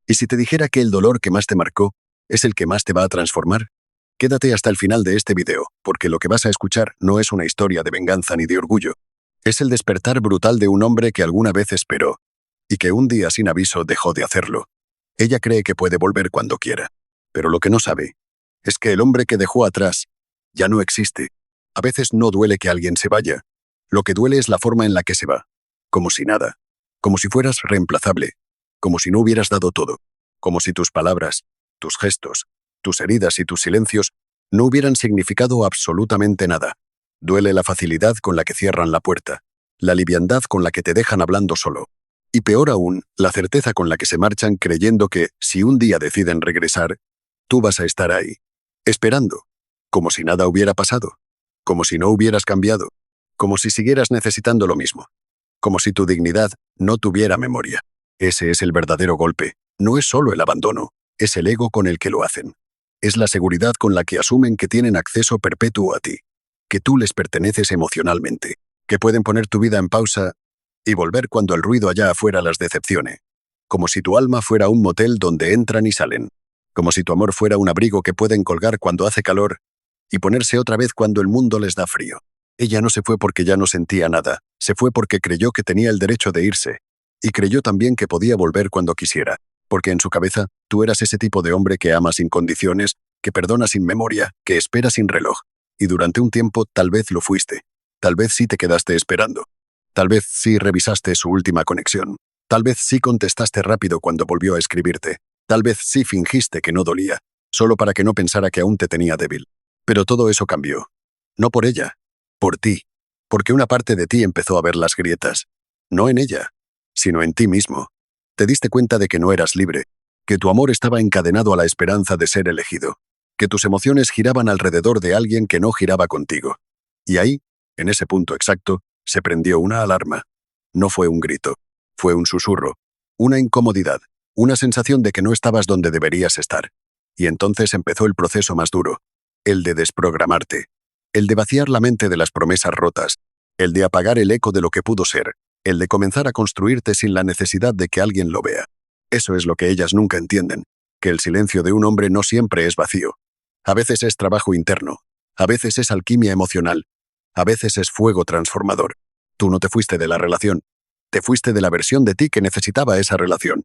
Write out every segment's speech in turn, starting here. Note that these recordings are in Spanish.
¿Y si te dijera que el dolor que más te marcó es el que más te va a transformar? Quédate hasta el final de este video, porque lo que vas a escuchar no es una historia de venganza ni de orgullo. Es el despertar brutal de un hombre que alguna vez esperó, y que un día sin aviso dejó de hacerlo. Ella cree que puede volver cuando quiera, pero lo que no sabe es que el hombre que dejó atrás ya no existe. A veces no duele que alguien se vaya. Lo que duele es la forma en la que se va. Como si nada. Como si fueras reemplazable. Como si no hubieras dado todo. Como si tus palabras, tus gestos, tus heridas y tus silencios no hubieran significado absolutamente nada. Duele la facilidad con la que cierran la puerta, la liviandad con la que te dejan hablando solo. Y peor aún, la certeza con la que se marchan creyendo que, si un día deciden regresar, tú vas a estar ahí, esperando, como si nada hubiera pasado, como si no hubieras cambiado, como si siguieras necesitando lo mismo, como si tu dignidad no tuviera memoria. Ese es el verdadero golpe. No es solo el abandono, es el ego con el que lo hacen. Es la seguridad con la que asumen que tienen acceso perpetuo a ti, que tú les perteneces emocionalmente, que pueden poner tu vida en pausa y volver cuando el ruido allá afuera las decepcione, como si tu alma fuera un motel donde entran y salen, como si tu amor fuera un abrigo que pueden colgar cuando hace calor y ponerse otra vez cuando el mundo les da frío. Ella no se fue porque ya no sentía nada, se fue porque creyó que tenía el derecho de irse, y creyó también que podía volver cuando quisiera, porque en su cabeza tú eras ese tipo de hombre que ama sin condiciones, que perdona sin memoria, que espera sin reloj, y durante un tiempo tal vez lo fuiste, tal vez sí te quedaste esperando, tal vez sí revisaste su última conexión, tal vez sí contestaste rápido cuando volvió a escribirte, tal vez sí fingiste que no dolía, solo para que no pensara que aún te tenía débil. Pero todo eso cambió. No por ella, por ti, porque una parte de ti empezó a ver las grietas, no en ella, sino en ti mismo. Te diste cuenta de que no eras libre, que tu amor estaba encadenado a la esperanza de ser elegido, que tus emociones giraban alrededor de alguien que no giraba contigo. Y ahí, en ese punto exacto, se prendió una alarma. No fue un grito, fue un susurro, una incomodidad, una sensación de que no estabas donde deberías estar. Y entonces empezó el proceso más duro, el de desprogramarte, el de vaciar la mente de las promesas rotas, el de apagar el eco de lo que pudo ser, el de comenzar a construirte sin la necesidad de que alguien lo vea. Eso es lo que ellas nunca entienden, que el silencio de un hombre no siempre es vacío. A veces es trabajo interno, a veces es alquimia emocional, a veces es fuego transformador. Tú no te fuiste de la relación, te fuiste de la versión de ti que necesitaba esa relación.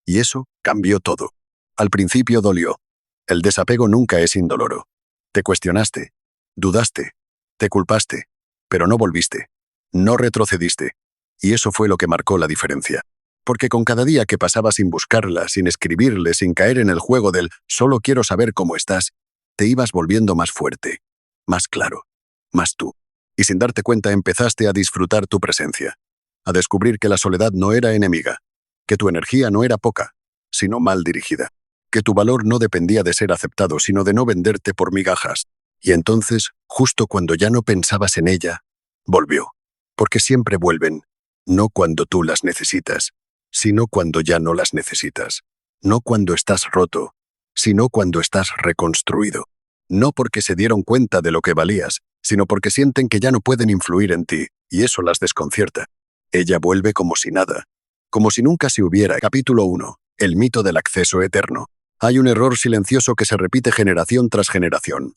Y eso cambió todo. Al principio dolió. El desapego nunca es indoloro. Te cuestionaste, dudaste, te culpaste, pero no volviste, no retrocediste. Y eso fue lo que marcó la diferencia. Porque con cada día que pasaba sin buscarla, sin escribirle, sin caer en el juego del «solo quiero saber cómo estás», te ibas volviendo más fuerte, más claro, más tú. Y sin darte cuenta empezaste a disfrutar tu presencia, a descubrir que la soledad no era enemiga, que tu energía no era poca, sino mal dirigida, que tu valor no dependía de ser aceptado, sino de no venderte por migajas. Y entonces, justo cuando ya no pensabas en ella, volvió. Porque siempre vuelven, no cuando tú las necesitas, sino cuando ya no las necesitas. No cuando estás roto, sino cuando estás reconstruido. No porque se dieron cuenta de lo que valías, sino porque sienten que ya no pueden influir en ti, y eso las desconcierta. Ella vuelve como si nada, como si nunca se hubiera. Capítulo 1. El mito del acceso eterno. Hay un error silencioso que se repite generación tras generación.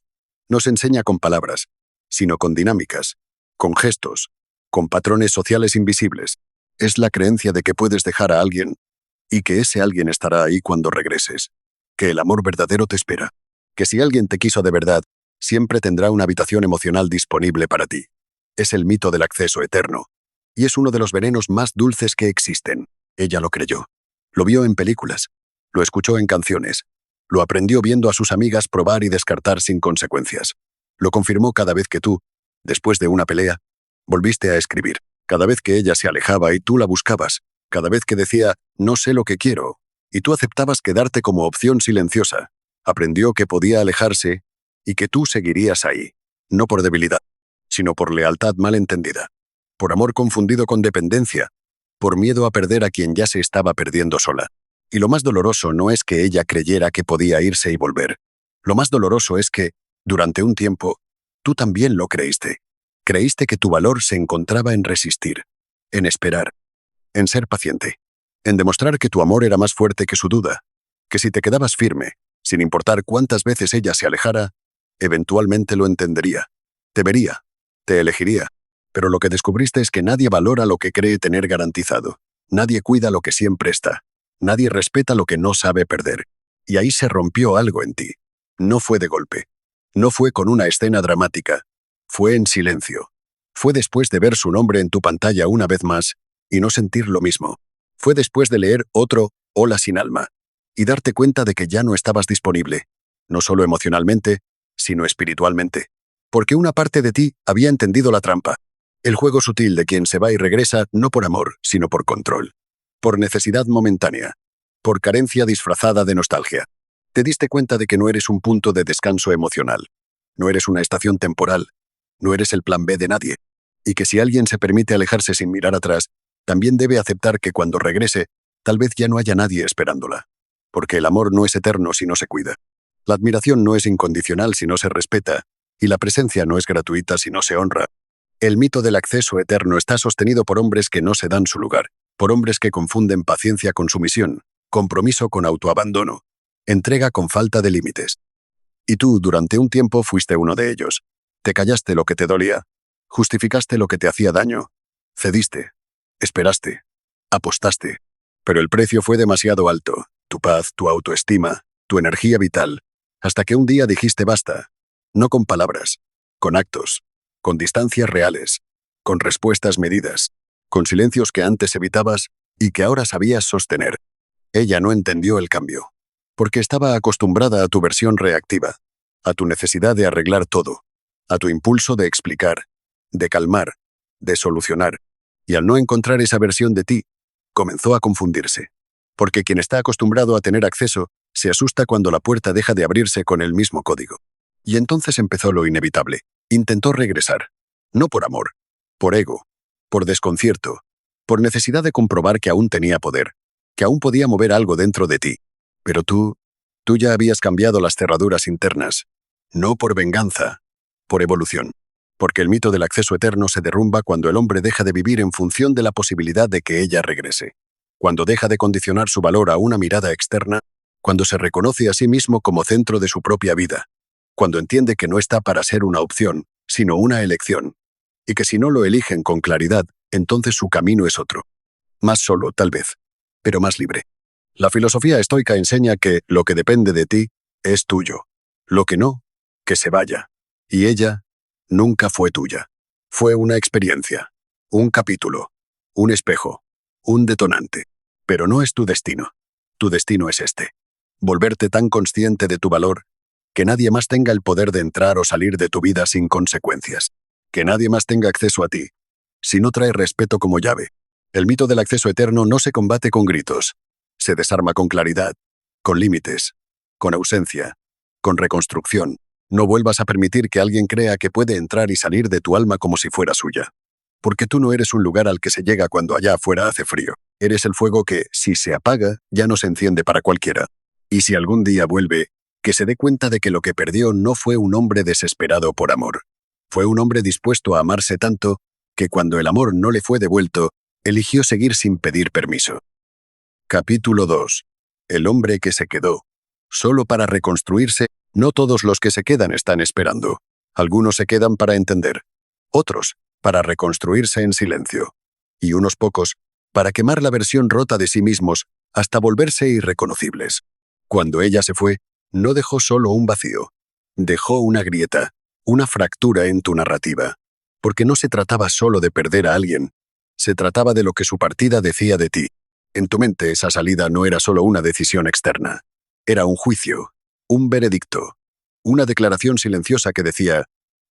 No se enseña con palabras, sino con dinámicas, con gestos, con patrones sociales invisibles. Es la creencia de que puedes dejar a alguien y que ese alguien estará ahí cuando regreses, que el amor verdadero te espera, que si alguien te quiso de verdad, siempre tendrá una habitación emocional disponible para ti. Es el mito del acceso eterno, y es uno de los venenos más dulces que existen. Ella lo creyó, lo vio en películas, lo escuchó en canciones, lo aprendió viendo a sus amigas probar y descartar sin consecuencias. Lo confirmó cada vez que tú, después de una pelea, volviste a escribir, cada vez que ella se alejaba y tú la buscabas, cada vez que decía, no sé lo que quiero, y tú aceptabas quedarte como opción silenciosa. Aprendió que podía alejarse y que tú seguirías ahí, no por debilidad, sino por lealtad mal entendida, por amor confundido con dependencia, por miedo a perder a quien ya se estaba perdiendo sola. Y lo más doloroso no es que ella creyera que podía irse y volver. Lo más doloroso es que, durante un tiempo, tú también lo creíste. Creíste que tu valor se encontraba en resistir, en esperar, en ser paciente, en demostrar que tu amor era más fuerte que su duda, que si te quedabas firme, sin importar cuántas veces ella se alejara, eventualmente lo entendería. Te vería, te elegiría. Pero lo que descubriste es que nadie valora lo que cree tener garantizado. Nadie cuida lo que siempre está. Nadie respeta lo que no sabe perder. Y ahí se rompió algo en ti. No fue de golpe. No fue con una escena dramática. Fue en silencio. Fue después de ver su nombre en tu pantalla una vez más y no sentir lo mismo. Fue después de leer otro Hola sin alma y darte cuenta de que ya no estabas disponible, no solo emocionalmente, sino espiritualmente. Porque una parte de ti había entendido la trampa. El juego sutil de quien se va y regresa no por amor, sino por control. Por necesidad momentánea. Por carencia disfrazada de nostalgia. Te diste cuenta de que no eres un punto de descanso emocional. No eres una estación temporal. No eres el plan B de nadie. Y que si alguien se permite alejarse sin mirar atrás, también debe aceptar que cuando regrese, tal vez ya no haya nadie esperándola. Porque el amor no es eterno si no se cuida. La admiración no es incondicional si no se respeta, y la presencia no es gratuita si no se honra. El mito del acceso eterno está sostenido por hombres que no se dan su lugar, por hombres que confunden paciencia con sumisión, compromiso con autoabandono, entrega con falta de límites. Y tú, durante un tiempo, fuiste uno de ellos. Te callaste lo que te dolía, justificaste lo que te hacía daño, cediste, esperaste, apostaste. Pero el precio fue demasiado alto, tu paz, tu autoestima, tu energía vital, hasta que un día dijiste basta, no con palabras, con actos, con distancias reales, con respuestas medidas, con silencios que antes evitabas y que ahora sabías sostener. Ella no entendió el cambio, porque estaba acostumbrada a tu versión reactiva, a tu necesidad de arreglar todo, a tu impulso de explicar, de calmar, de solucionar, y al no encontrar esa versión de ti, comenzó a confundirse. Porque quien está acostumbrado a tener acceso, se asusta cuando la puerta deja de abrirse con el mismo código. Y entonces empezó lo inevitable. Intentó regresar. No por amor, por ego, por desconcierto, por necesidad de comprobar que aún tenía poder, que aún podía mover algo dentro de ti. Pero tú ya habías cambiado las cerraduras internas. No por venganza, por evolución. Porque el mito del acceso eterno se derrumba cuando el hombre deja de vivir en función de la posibilidad de que ella regrese. Cuando deja de condicionar su valor a una mirada externa, cuando se reconoce a sí mismo como centro de su propia vida, cuando entiende que no está para ser una opción, sino una elección, y que si no lo eligen con claridad, entonces su camino es otro. Más solo, tal vez, pero más libre. La filosofía estoica enseña que lo que depende de ti es tuyo. Lo que no, que se vaya. Y ella nunca fue tuya. Fue una experiencia, un capítulo, un espejo, un detonante. Pero no es tu destino. Tu destino es este. Volverte tan consciente de tu valor que nadie más tenga el poder de entrar o salir de tu vida sin consecuencias. Que nadie más tenga acceso a ti, si no trae respeto como llave. El mito del acceso eterno no se combate con gritos. Se desarma con claridad, con límites, con ausencia, con reconstrucción. No vuelvas a permitir que alguien crea que puede entrar y salir de tu alma como si fuera suya. Porque tú no eres un lugar al que se llega cuando allá afuera hace frío. Eres el fuego que, si se apaga, ya no se enciende para cualquiera. Y si algún día vuelve, que se dé cuenta de que lo que perdió no fue un hombre desesperado por amor. Fue un hombre dispuesto a amarse tanto que cuando el amor no le fue devuelto, eligió seguir sin pedir permiso. Capítulo 2. El hombre que se quedó. Solo para reconstruirse, no todos los que se quedan están esperando. Algunos se quedan para entender. Otros, para reconstruirse en silencio. Y unos pocos, para quemar la versión rota de sí mismos hasta volverse irreconocibles. Cuando ella se fue, no dejó solo un vacío. Dejó una grieta, una fractura en tu narrativa. Porque no se trataba solo de perder a alguien. Se trataba de lo que su partida decía de ti. En tu mente esa salida no era solo una decisión externa. Era un juicio, un veredicto, una declaración silenciosa que decía,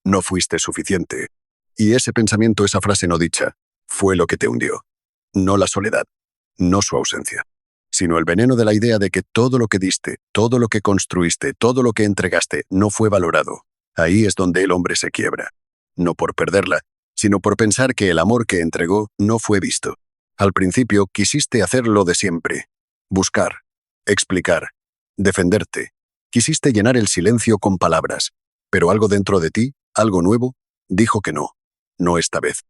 no fuiste suficiente. Y ese pensamiento, esa frase no dicha, fue lo que te hundió. No la soledad, no su ausencia, sino el veneno de la idea de que todo lo que diste, todo lo que construiste, todo lo que entregaste no fue valorado. Ahí es donde el hombre se quiebra. No por perderla, sino por pensar que el amor que entregó no fue visto. Al principio quisiste hacer lo de siempre. Buscar, explicar, defenderte. Quisiste llenar el silencio con palabras. Pero algo dentro de ti, algo nuevo, dijo que no. No esta vez.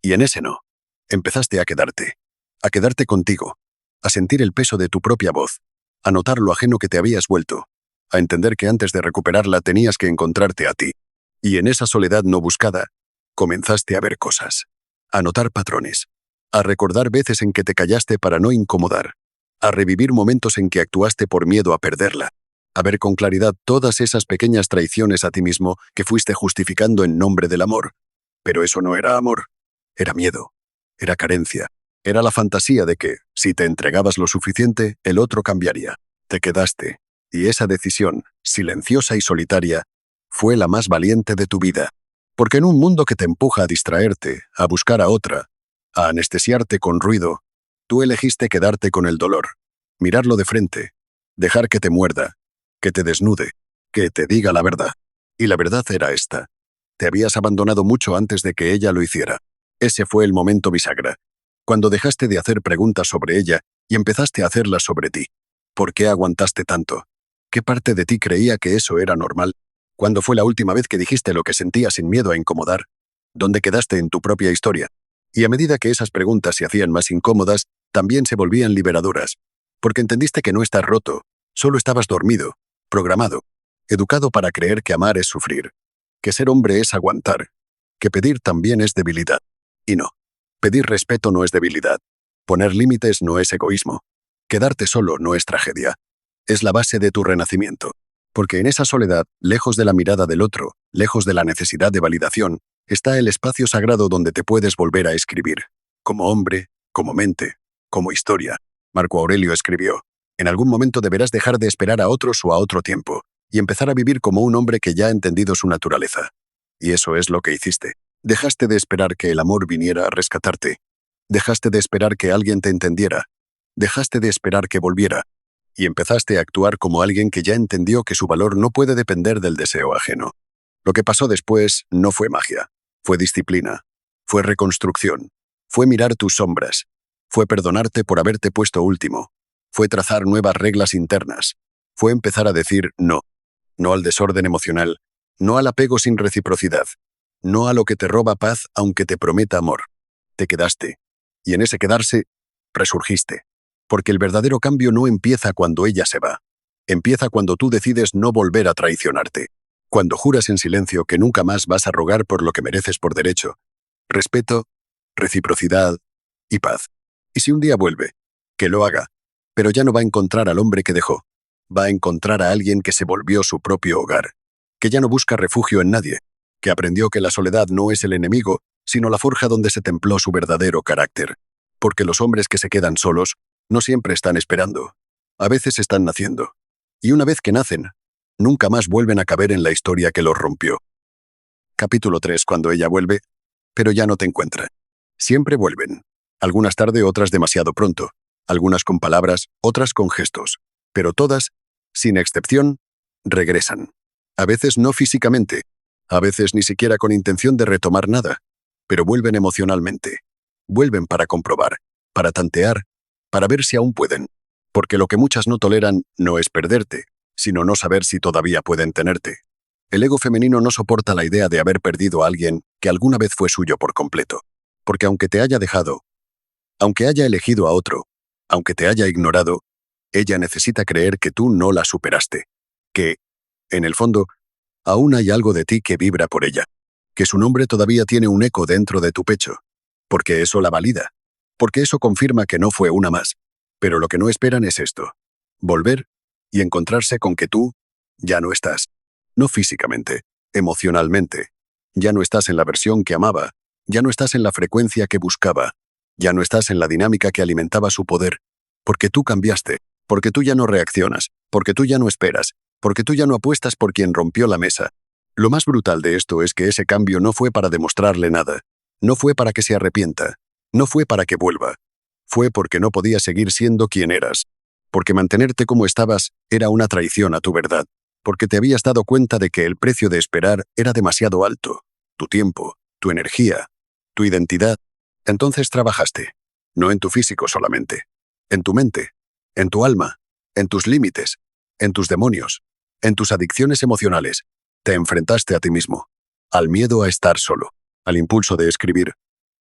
Y en ese no, empezaste a quedarte contigo, a sentir el peso de tu propia voz, a notar lo ajeno que te habías vuelto, a entender que antes de recuperarla tenías que encontrarte a ti. Y en esa soledad no buscada, comenzaste a ver cosas, a notar patrones, a recordar veces en que te callaste para no incomodar, a revivir momentos en que actuaste por miedo a perderla, a ver con claridad todas esas pequeñas traiciones a ti mismo que fuiste justificando en nombre del amor. Pero eso no era amor, era miedo, era carencia, era la fantasía de que, si te entregabas lo suficiente, el otro cambiaría. Te quedaste, y esa decisión, silenciosa y solitaria, fue la más valiente de tu vida. Porque en un mundo que te empuja a distraerte, a buscar a otra, a anestesiarte con ruido, tú elegiste quedarte con el dolor, mirarlo de frente, dejar que te muerda, que te desnude, que te diga la verdad. Y la verdad era esta. Te habías abandonado mucho antes de que ella lo hiciera. Ese fue el momento bisagra, cuando dejaste de hacer preguntas sobre ella y empezaste a hacerlas sobre ti. ¿Por qué aguantaste tanto? ¿Qué parte de ti creía que eso era normal? ¿Cuándo fue la última vez que dijiste lo que sentías sin miedo a incomodar? ¿Dónde quedaste en tu propia historia? Y a medida que esas preguntas se hacían más incómodas, también se volvían liberadoras, porque entendiste que no estás roto, solo estabas dormido, programado, educado para creer que amar es sufrir, que ser hombre es aguantar, que pedir también es debilidad. Y no, pedir respeto no es debilidad, poner límites no es egoísmo, quedarte solo no es tragedia, es la base de tu renacimiento, porque en esa soledad, lejos de la mirada del otro, lejos de la necesidad de validación, está el espacio sagrado donde te puedes volver a escribir, como hombre, como mente, como historia. Marco Aurelio escribió: en algún momento deberás dejar de esperar a otros o a otro tiempo, y empezar a vivir como un hombre que ya ha entendido su naturaleza. Y eso es lo que hiciste. Dejaste de esperar que el amor viniera a rescatarte. Dejaste de esperar que alguien te entendiera. Dejaste de esperar que volviera. Y empezaste a actuar como alguien que ya entendió que su valor no puede depender del deseo ajeno. Lo que pasó después no fue magia. Fue disciplina. Fue reconstrucción. Fue mirar tus sombras. Fue perdonarte por haberte puesto último. Fue trazar nuevas reglas internas. Fue empezar a decir no. No al desorden emocional. No al apego sin reciprocidad. No a lo que te roba paz aunque te prometa amor. Te quedaste. Y en ese quedarse, resurgiste. Porque el verdadero cambio no empieza cuando ella se va. Empieza cuando tú decides no volver a traicionarte. Cuando juras en silencio que nunca más vas a rogar por lo que mereces por derecho. Respeto, reciprocidad y paz. Y si un día vuelve, que lo haga. Pero ya no va a encontrar al hombre que dejó. Va a encontrar a alguien que se volvió su propio hogar. Que ya no busca refugio en nadie. Que aprendió que la soledad no es el enemigo, sino la forja donde se templó su verdadero carácter. Porque los hombres que se quedan solos no siempre están esperando. A veces están naciendo. Y una vez que nacen, nunca más vuelven a caber en la historia que los rompió. Capítulo 3. Cuando ella vuelve, pero ya no te encuentra. Siempre vuelven. Algunas tarde, otras demasiado pronto. Algunas con palabras, otras con gestos. Pero todas, sin excepción, regresan. A veces no físicamente. A veces ni siquiera con intención de retomar nada. Pero vuelven emocionalmente. Vuelven para comprobar, para tantear, para ver si aún pueden. Porque lo que muchas no toleran no es perderte, sino no saber si todavía pueden tenerte. El ego femenino no soporta la idea de haber perdido a alguien que alguna vez fue suyo por completo. Porque aunque te haya dejado, aunque haya elegido a otro, aunque te haya ignorado, ella necesita creer que tú no la superaste. Que, en el fondo, aún hay algo de ti que vibra por ella. Que su nombre todavía tiene un eco dentro de tu pecho. Porque eso la valida. Porque eso confirma que no fue una más. Pero lo que no esperan es esto. Volver y encontrarse con que tú ya no estás. No físicamente, emocionalmente. Ya no estás en la versión que amaba. Ya no estás en la frecuencia que buscaba. Ya no estás en la dinámica que alimentaba su poder. Porque tú cambiaste. Porque tú ya no reaccionas. Porque tú ya no esperas. Porque tú ya no apuestas por quien rompió la mesa. Lo más brutal de esto es que ese cambio no fue para demostrarle nada. No fue para que se arrepienta. No fue para que vuelva. Fue porque no podías seguir siendo quien eras. Porque mantenerte como estabas era una traición a tu verdad. Porque te habías dado cuenta de que el precio de esperar era demasiado alto. Tu tiempo, tu energía, tu identidad. Entonces trabajaste. No en tu físico solamente. En tu mente. En tu alma. En tus límites. En tus demonios. En tus adicciones emocionales. Te enfrentaste a ti mismo. Al miedo a estar solo. Al impulso de escribir.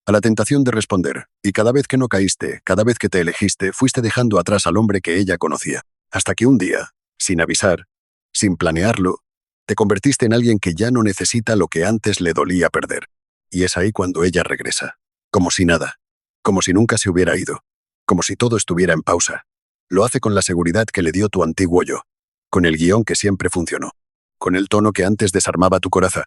A la tentación de responder, y cada vez que no caíste, cada vez que te elegiste, fuiste dejando atrás al hombre que ella conocía. Hasta que un día, sin avisar, sin planearlo, te convertiste en alguien que ya no necesita lo que antes le dolía perder. Y es ahí cuando ella regresa. Como si nada. Como si nunca se hubiera ido. Como si todo estuviera en pausa. Lo hace con la seguridad que le dio tu antiguo yo. Con el guión que siempre funcionó. Con el tono que antes desarmaba tu coraza.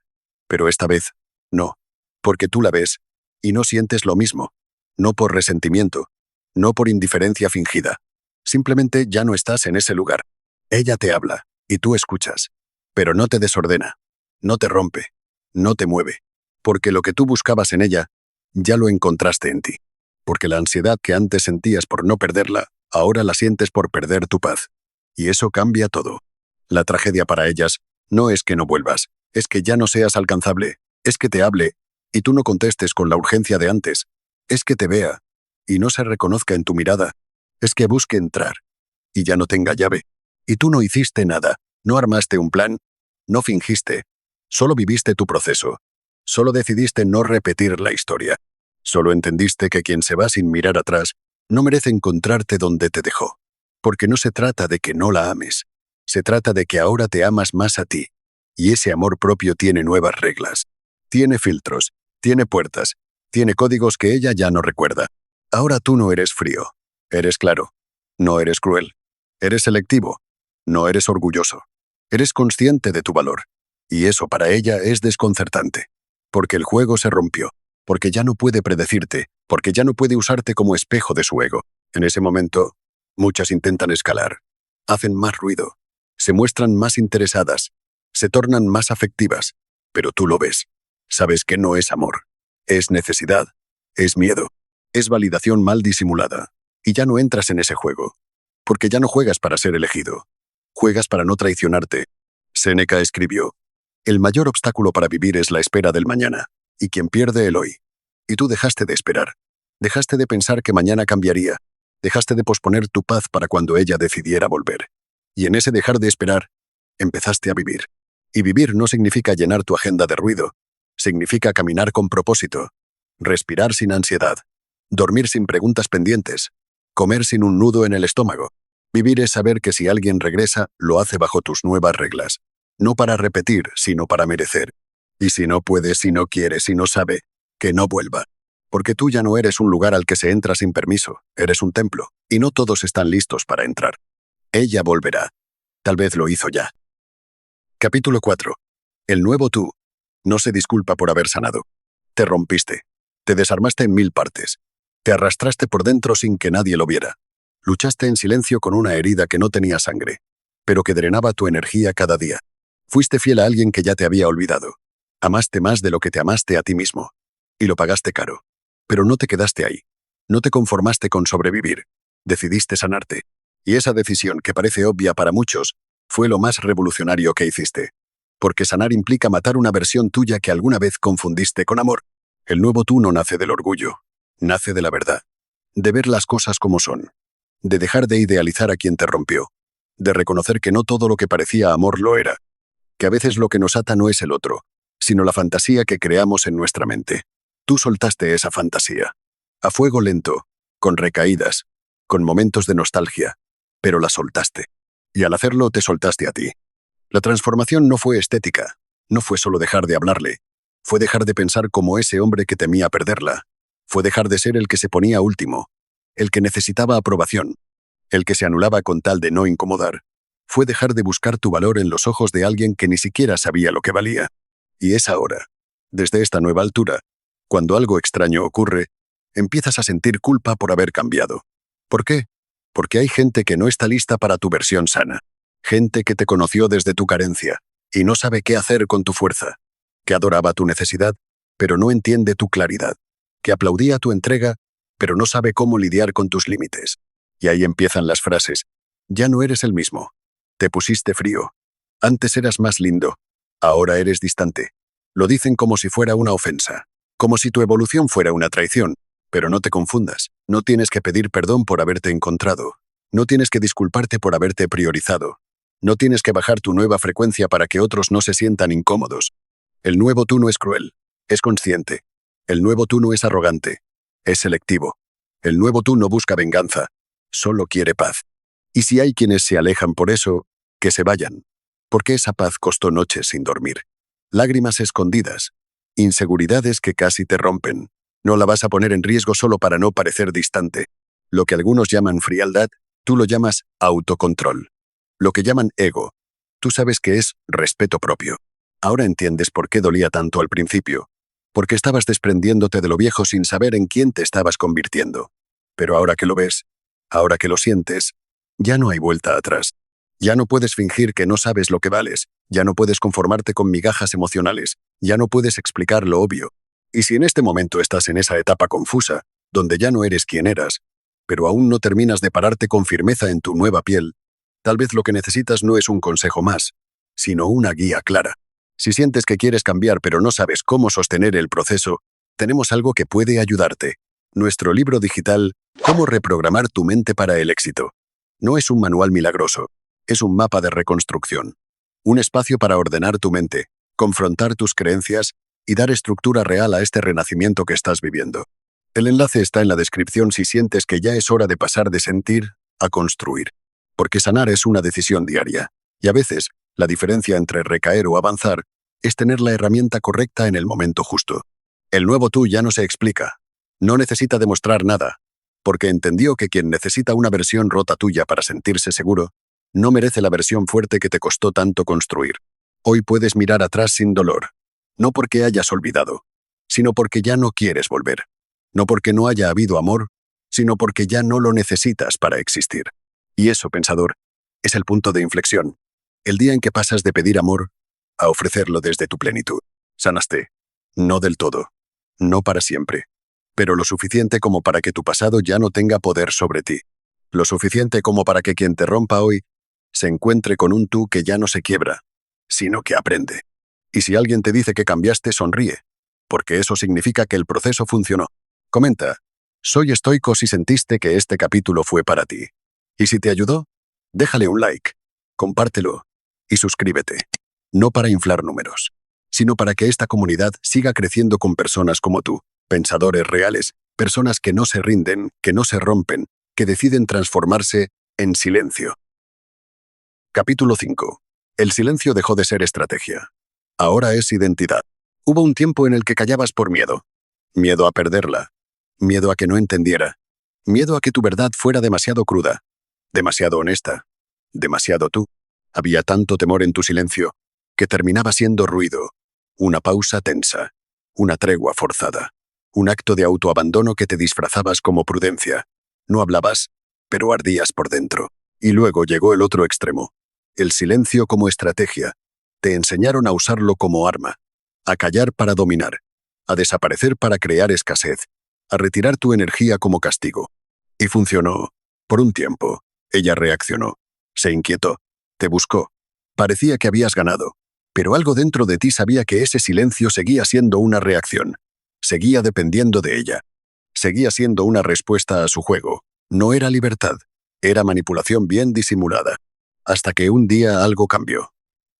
Pero esta vez, no. Porque tú la ves y no sientes lo mismo. No por resentimiento. No por indiferencia fingida. Simplemente ya no estás en ese lugar. Ella te habla y tú escuchas. Pero no te desordena. No te rompe. No te mueve. Porque lo que tú buscabas en ella, ya lo encontraste en ti. Porque la ansiedad que antes sentías por no perderla, ahora la sientes por perder tu paz. Y eso cambia todo. La tragedia para ellas no es que no vuelvas, es que ya no seas alcanzable, es que te hable y tú no contestes con la urgencia de antes, es que te vea y no se reconozca en tu mirada, es que busque entrar y ya no tenga llave. Y tú no hiciste nada, no armaste un plan, no fingiste, solo viviste tu proceso, solo decidiste no repetir la historia, solo entendiste que quien se va sin mirar atrás no merece encontrarte donde te dejó. Porque no se trata de que no la ames, se trata de que ahora te amas más a ti, y ese amor propio tiene nuevas reglas, tiene filtros, tiene puertas, tiene códigos que ella ya no recuerda. Ahora tú no eres frío, eres claro, no eres cruel, eres selectivo, no eres orgulloso, eres consciente de tu valor, y eso para ella es desconcertante, porque el juego se rompió, porque ya no puede predecirte, porque ya no puede usarte como espejo de su ego. En ese momento, muchas intentan escalar, hacen más ruido, se muestran más interesadas, se tornan más afectivas, pero tú lo ves. Sabes que no es amor, es necesidad, es miedo, es validación mal disimulada, y ya no entras en ese juego, porque ya no juegas para ser elegido, juegas para no traicionarte. Séneca escribió, el mayor obstáculo para vivir es la espera del mañana, y quien pierde el hoy. Y tú dejaste de esperar, dejaste de pensar que mañana cambiaría, dejaste de posponer tu paz para cuando ella decidiera volver. Y en ese dejar de esperar, empezaste a vivir. Y vivir no significa llenar tu agenda de ruido, significa caminar con propósito, respirar sin ansiedad, dormir sin preguntas pendientes, comer sin un nudo en el estómago. Vivir es saber que si alguien regresa, lo hace bajo tus nuevas reglas, no para repetir, sino para merecer. Y si no puede, si no quiere, si no sabe, que no vuelva. Porque tú ya no eres un lugar al que se entra sin permiso, eres un templo, y no todos están listos para entrar. Ella volverá. Tal vez lo hizo ya. Capítulo 4. El nuevo tú. No se disculpa por haber sanado. Te rompiste. Te desarmaste en 1000 partes. Te arrastraste por dentro sin que nadie lo viera. Luchaste en silencio con una herida que no tenía sangre, pero que drenaba tu energía cada día. Fuiste fiel a alguien que ya te había olvidado. Amaste más de lo que te amaste a ti mismo. Y lo pagaste caro. Pero no te quedaste ahí. No te conformaste con sobrevivir. Decidiste sanarte. Y esa decisión, que parece obvia para muchos, fue lo más revolucionario que hiciste. Porque sanar implica matar una versión tuya que alguna vez confundiste con amor. El nuevo tú no nace del orgullo. Nace de la verdad. De ver las cosas como son. De dejar de idealizar a quien te rompió. De reconocer que no todo lo que parecía amor lo era. Que a veces lo que nos ata no es el otro, sino la fantasía que creamos en nuestra mente. Tú soltaste esa fantasía. A fuego lento, con recaídas, con momentos de nostalgia, pero la soltaste. Y al hacerlo te soltaste a ti. La transformación no fue estética, no fue solo dejar de hablarle, fue dejar de pensar como ese hombre que temía perderla, fue dejar de ser el que se ponía último, el que necesitaba aprobación, el que se anulaba con tal de no incomodar, fue dejar de buscar tu valor en los ojos de alguien que ni siquiera sabía lo que valía. Y es ahora, desde esta nueva altura, cuando algo extraño ocurre, empiezas a sentir culpa por haber cambiado. ¿Por qué? Porque hay gente que no está lista para tu versión sana. Gente que te conoció desde tu carencia y no sabe qué hacer con tu fuerza. Que adoraba tu necesidad, pero no entiende tu claridad. Que aplaudía tu entrega, pero no sabe cómo lidiar con tus límites. Y ahí empiezan las frases. Ya no eres el mismo. Te pusiste frío. Antes eras más lindo. Ahora eres distante. Lo dicen como si fuera una ofensa. Como si tu evolución fuera una traición. Pero no te confundas. No tienes que pedir perdón por haberte encontrado. No tienes que disculparte por haberte priorizado. No tienes que bajar tu nueva frecuencia para que otros no se sientan incómodos. El nuevo tú no es cruel. Es consciente. El nuevo tú no es arrogante. Es selectivo. El nuevo tú no busca venganza. Solo quiere paz. Y si hay quienes se alejan por eso, que se vayan. Porque esa paz costó noches sin dormir. Lágrimas escondidas. Inseguridades que casi te rompen. No la vas a poner en riesgo solo para no parecer distante. Lo que algunos llaman frialdad, tú lo llamas autocontrol. Lo que llaman ego, tú sabes que es respeto propio. Ahora entiendes por qué dolía tanto al principio. Porque estabas desprendiéndote de lo viejo sin saber en quién te estabas convirtiendo. Pero ahora que lo ves, ahora que lo sientes, ya no hay vuelta atrás. Ya no puedes fingir que no sabes lo que vales, ya no puedes conformarte con migajas emocionales, ya no puedes explicar lo obvio. Y si en este momento estás en esa etapa confusa, donde ya no eres quien eras, pero aún no terminas de pararte con firmeza en tu nueva piel, tal vez lo que necesitas no es un consejo más, sino una guía clara. Si sientes que quieres cambiar pero no sabes cómo sostener el proceso, tenemos algo que puede ayudarte. Nuestro libro digital, Cómo reprogramar tu mente para el éxito. No es un manual milagroso, es un mapa de reconstrucción. Un espacio para ordenar tu mente, confrontar tus creencias y dar estructura real a este renacimiento que estás viviendo. El enlace está en la descripción si sientes que ya es hora de pasar de sentir a construir. Porque sanar es una decisión diaria. Y a veces, la diferencia entre recaer o avanzar es tener la herramienta correcta en el momento justo. El nuevo tú ya no se explica. No necesita demostrar nada. Porque entendió que quien necesita una versión rota tuya para sentirse seguro, no merece la versión fuerte que te costó tanto construir. Hoy puedes mirar atrás sin dolor. No porque hayas olvidado, sino porque ya no quieres volver. No porque no haya habido amor, sino porque ya no lo necesitas para existir. Y eso, pensador, es el punto de inflexión. El día en que pasas de pedir amor a ofrecerlo desde tu plenitud. Sanaste. No del todo. No para siempre. Pero lo suficiente como para que tu pasado ya no tenga poder sobre ti. Lo suficiente como para que quien te rompa hoy se encuentre con un tú que ya no se quiebra, sino que aprende. Y si alguien te dice que cambiaste, sonríe, porque eso significa que el proceso funcionó. Comenta, soy estoico si sentiste que este capítulo fue para ti. Y si te ayudó, déjale un like, compártelo y suscríbete. No para inflar números, sino para que esta comunidad siga creciendo con personas como tú, pensadores reales, personas que no se rinden, que no se rompen, que deciden transformarse en silencio. Capítulo 5. El silencio dejó de ser estrategia. Ahora es identidad. Hubo un tiempo en el que callabas por miedo. Miedo a perderla. Miedo a que no entendiera. Miedo a que tu verdad fuera demasiado cruda. Demasiado honesta. Demasiado tú. Había tanto temor en tu silencio que terminaba siendo ruido. Una pausa tensa. Una tregua forzada. Un acto de autoabandono que te disfrazabas como prudencia. No hablabas, pero ardías por dentro. Y luego llegó el otro extremo. El silencio como estrategia. Te enseñaron a usarlo como arma. A callar para dominar. A desaparecer para crear escasez. A retirar tu energía como castigo. Y funcionó. Por un tiempo. Ella reaccionó. Se inquietó. Te buscó. Parecía que habías ganado. Pero algo dentro de ti sabía que ese silencio seguía siendo una reacción. Seguía dependiendo de ella. Seguía siendo una respuesta a su juego. No era libertad. Era manipulación bien disimulada. Hasta que un día algo cambió.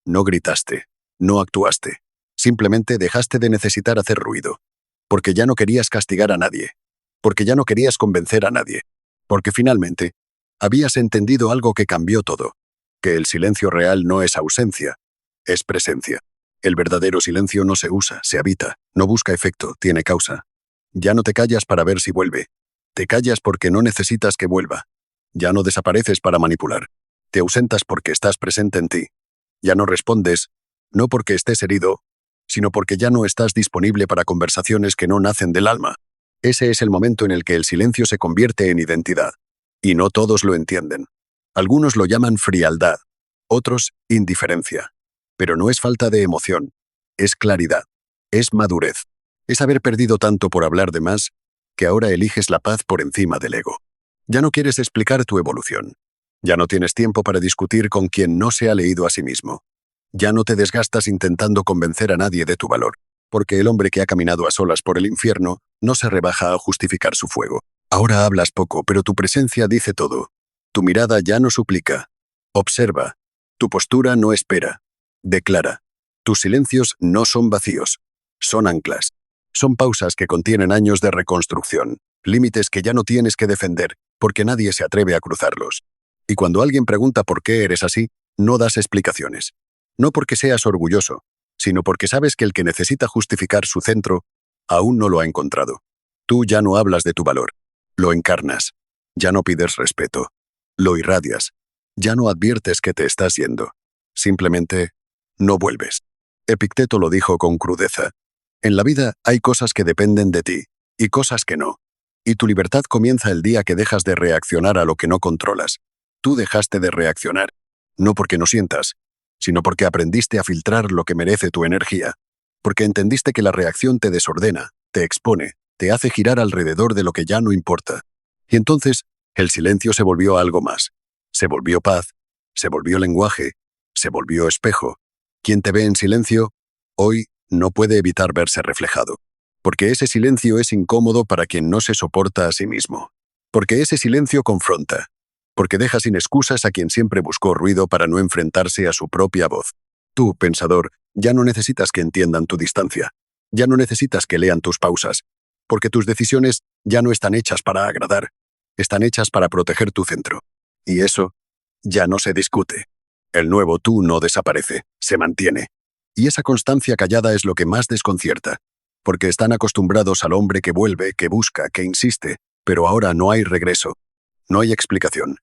No gritaste. No actuaste. Simplemente dejaste de necesitar hacer ruido. Porque ya no querías castigar a nadie. Porque ya no querías convencer a nadie. Porque finalmente, habías entendido algo que cambió todo. Que el silencio real no es ausencia, es presencia. El verdadero silencio no se usa, se habita, no busca efecto, tiene causa. Ya no te callas para ver si vuelve. Te callas porque no necesitas que vuelva. Ya no desapareces para manipular. Te ausentas porque estás presente en ti. Ya no respondes, no porque estés herido, sino porque ya no estás disponible para conversaciones que no nacen del alma. Ese es el momento en el que el silencio se convierte en identidad. Y no todos lo entienden. Algunos lo llaman frialdad, otros indiferencia. Pero no es falta de emoción, es claridad, es madurez. Es haber perdido tanto por hablar de más, que ahora eliges la paz por encima del ego. Ya no quieres explicar tu evolución. Ya no tienes tiempo para discutir con quien no se ha leído a sí mismo. Ya no te desgastas intentando convencer a nadie de tu valor, porque el hombre que ha caminado a solas por el infierno no se rebaja a justificar su fuego. Ahora hablas poco, pero tu presencia dice todo. Tu mirada ya no suplica. Observa. Tu postura no espera. Declara. Tus silencios no son vacíos. Son anclas. Son pausas que contienen años de reconstrucción. Límites que ya no tienes que defender, porque nadie se atreve a cruzarlos. Y cuando alguien pregunta por qué eres así, no das explicaciones. No porque seas orgulloso, sino porque sabes que el que necesita justificar su centro aún no lo ha encontrado. Tú ya no hablas de tu valor, lo encarnas. Ya no pides respeto, lo irradias. Ya no adviertes que te estás yendo. Simplemente no vuelves. Epicteto lo dijo con crudeza. En la vida hay cosas que dependen de ti y cosas que no. Y tu libertad comienza el día que dejas de reaccionar a lo que no controlas. Tú dejaste de reaccionar, no porque no sientas, sino porque aprendiste a filtrar lo que merece tu energía, porque entendiste que la reacción te desordena, te expone, te hace girar alrededor de lo que ya no importa. Y entonces, el silencio se volvió algo más. Se volvió paz, se volvió lenguaje, se volvió espejo. Quien te ve en silencio, hoy no puede evitar verse reflejado. Porque ese silencio es incómodo para quien no se soporta a sí mismo. Porque ese silencio confronta. Porque deja sin excusas a quien siempre buscó ruido para no enfrentarse a su propia voz. Tú, pensador, ya no necesitas que entiendan tu distancia. Ya no necesitas que lean tus pausas. Porque tus decisiones ya no están hechas para agradar. Están hechas para proteger tu centro. Y eso ya no se discute. El nuevo tú no desaparece, se mantiene. Y esa constancia callada es lo que más desconcierta. Porque están acostumbrados al hombre que vuelve, que busca, que insiste, pero ahora no hay regreso. No hay explicación.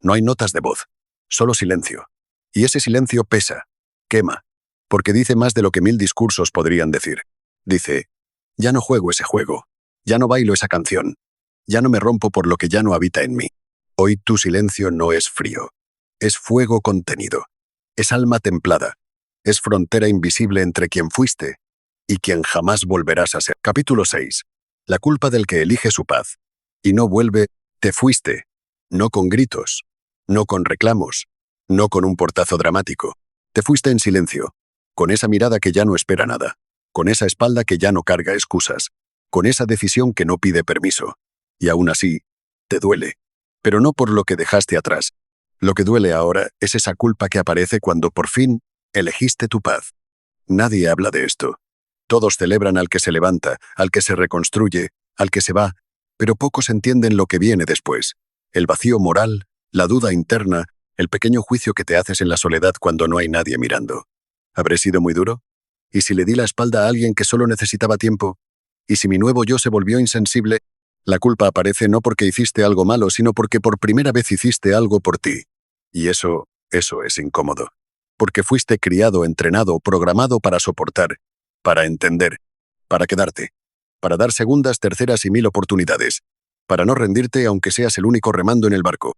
No hay notas de voz. Solo silencio. Y ese silencio pesa, quema, porque dice más de lo que 1000 discursos podrían decir. Dice, ya no juego ese juego. Ya no bailo esa canción. Ya no me rompo por lo que ya no habita en mí. Hoy tu silencio no es frío. Es fuego contenido. Es alma templada. Es frontera invisible entre quien fuiste y quien jamás volverás a ser. Capítulo 6. La culpa del que elige su paz. Y no vuelve, te fuiste. No con gritos. No con reclamos. No con un portazo dramático. Te fuiste en silencio. Con esa mirada que ya no espera nada. Con esa espalda que ya no carga excusas. Con esa decisión que no pide permiso. Y aún así, te duele. Pero no por lo que dejaste atrás. Lo que duele ahora es esa culpa que aparece cuando por fin elegiste tu paz. Nadie habla de esto. Todos celebran al que se levanta, al que se reconstruye, al que se va, pero pocos entienden lo que viene después. El vacío moral, la duda interna, el pequeño juicio que te haces en la soledad cuando no hay nadie mirando. ¿Habré sido muy duro? ¿Y si le di la espalda a alguien que solo necesitaba tiempo? ¿Y si mi nuevo yo se volvió insensible? La culpa aparece no porque hiciste algo malo, sino porque por primera vez hiciste algo por ti. Y eso es incómodo. Porque fuiste criado, entrenado, programado para soportar, para entender, para quedarte, para dar segundas, terceras y 1000 oportunidades, para no rendirte aunque seas el único remando en el barco.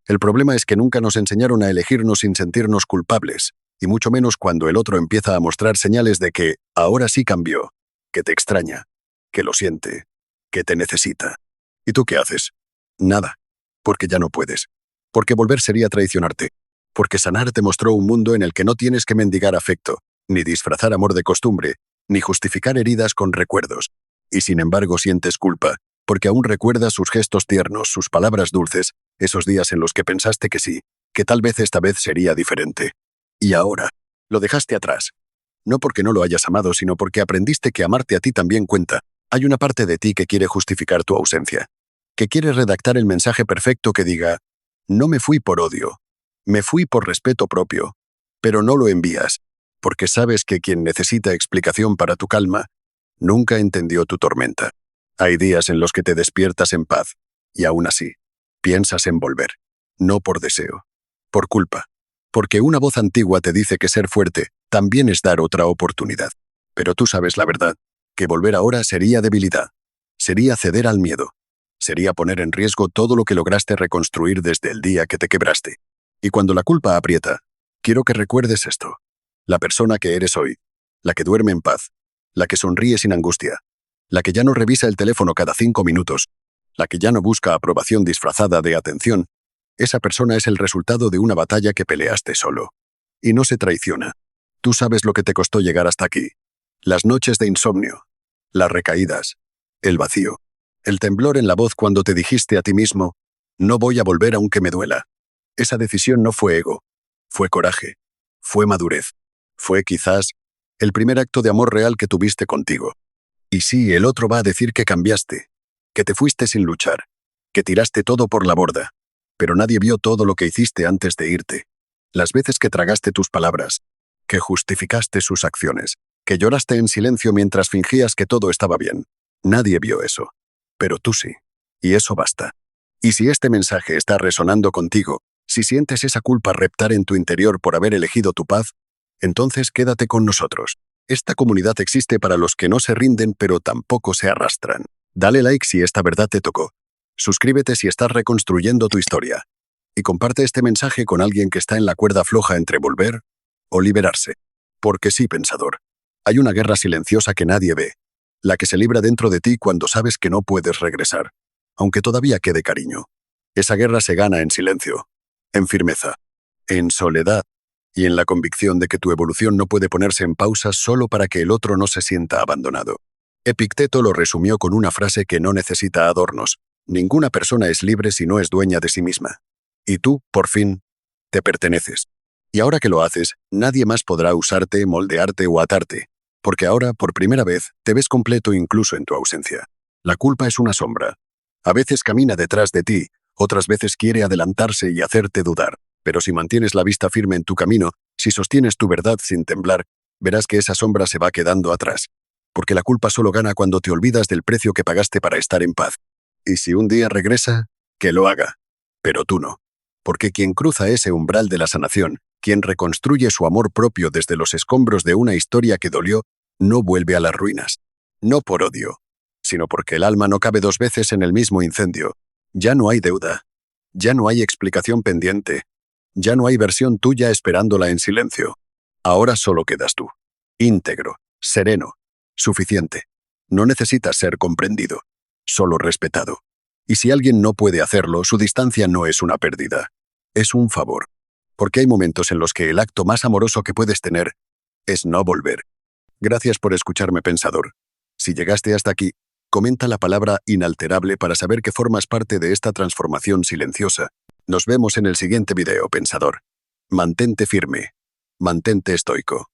El problema es que nunca nos enseñaron a elegirnos sin sentirnos culpables, y mucho menos cuando el otro empieza a mostrar señales de que ahora sí cambió, que te extraña, que lo siente, que te necesita. ¿Y tú qué haces? Nada, porque ya no puedes. Porque volver sería traicionarte. Porque sanar te mostró un mundo en el que no tienes que mendigar afecto, ni disfrazar amor de costumbre, ni justificar heridas con recuerdos. Y sin embargo sientes culpa, porque aún recuerdas sus gestos tiernos, sus palabras dulces, esos días en los que pensaste que sí, que tal vez esta vez sería diferente. Y ahora, lo dejaste atrás. No porque no lo hayas amado, sino porque aprendiste que amarte a ti también cuenta. Hay una parte de ti que quiere justificar tu ausencia, que quiere redactar el mensaje perfecto que diga, no me fui por odio, me fui por respeto propio, pero no lo envías, porque sabes que quien necesita explicación para tu calma, nunca entendió tu tormenta. Hay días en los que te despiertas en paz, y aún así, piensas en volver, no por deseo, por culpa, porque una voz antigua te dice que ser fuerte también es dar otra oportunidad. Pero tú sabes la verdad, que volver ahora sería debilidad, sería ceder al miedo, sería poner en riesgo todo lo que lograste reconstruir desde el día que te quebraste. Y cuando la culpa aprieta, quiero que recuerdes esto. La persona que eres hoy, la que duerme en paz, la que sonríe sin angustia, la que ya no revisa el teléfono cada 5 minutos, la que ya no busca aprobación disfrazada de atención, esa persona es el resultado de una batalla que peleaste solo. Y no se traiciona. Tú sabes lo que te costó llegar hasta aquí. Las noches de insomnio, las recaídas, el vacío, el temblor en la voz cuando te dijiste a ti mismo, no voy a volver aunque me duela. Esa decisión no fue ego, fue coraje, fue madurez, fue quizás el primer acto de amor real que tuviste contigo. Y sí, el otro va a decir que cambiaste, que te fuiste sin luchar, que tiraste todo por la borda, pero nadie vio todo lo que hiciste antes de irte. Las veces que tragaste tus palabras, que justificaste sus acciones, que lloraste en silencio mientras fingías que todo estaba bien. Nadie vio eso. Pero tú sí. Y eso basta. Y si este mensaje está resonando contigo, si sientes esa culpa reptar en tu interior por haber elegido tu paz, entonces quédate con nosotros. Esta comunidad existe para los que no se rinden pero tampoco se arrastran. Dale like si esta verdad te tocó. Suscríbete si estás reconstruyendo tu historia. Y comparte este mensaje con alguien que está en la cuerda floja entre volver o liberarse. Porque sí, pensador, hay una guerra silenciosa que nadie ve, la que se libra dentro de ti cuando sabes que no puedes regresar, aunque todavía quede cariño. Esa guerra se gana en silencio, en firmeza, en soledad y en la convicción de que tu evolución no puede ponerse en pausa solo para que el otro no se sienta abandonado. Epicteto lo resumió con una frase que no necesita adornos: ninguna persona es libre si no es dueña de sí misma. Y tú, por fin, te perteneces. Y ahora que lo haces, nadie más podrá usarte, moldearte o atarte, porque ahora, por primera vez, te ves completo incluso en tu ausencia. La culpa es una sombra. A veces camina detrás de ti, otras veces quiere adelantarse y hacerte dudar. Pero si mantienes la vista firme en tu camino, si sostienes tu verdad sin temblar, verás que esa sombra se va quedando atrás. Porque la culpa solo gana cuando te olvidas del precio que pagaste para estar en paz. Y si un día regresa, que lo haga. Pero tú no. Porque quien cruza ese umbral de la sanación, quien reconstruye su amor propio desde los escombros de una historia que dolió, no vuelve a las ruinas. No por odio, sino porque el alma no cabe dos veces en el mismo incendio. Ya no hay deuda. Ya no hay explicación pendiente. Ya no hay versión tuya esperándola en silencio. Ahora solo quedas tú. Íntegro, sereno, suficiente. No necesitas ser comprendido, solo respetado. Y si alguien no puede hacerlo, su distancia no es una pérdida. Es un favor. Porque hay momentos en los que el acto más amoroso que puedes tener es no volver. Gracias por escucharme, pensador. Si llegaste hasta aquí, comenta la palabra inalterable para saber que formas parte de esta transformación silenciosa. Nos vemos en el siguiente video, pensador. Mantente firme. Mantente estoico.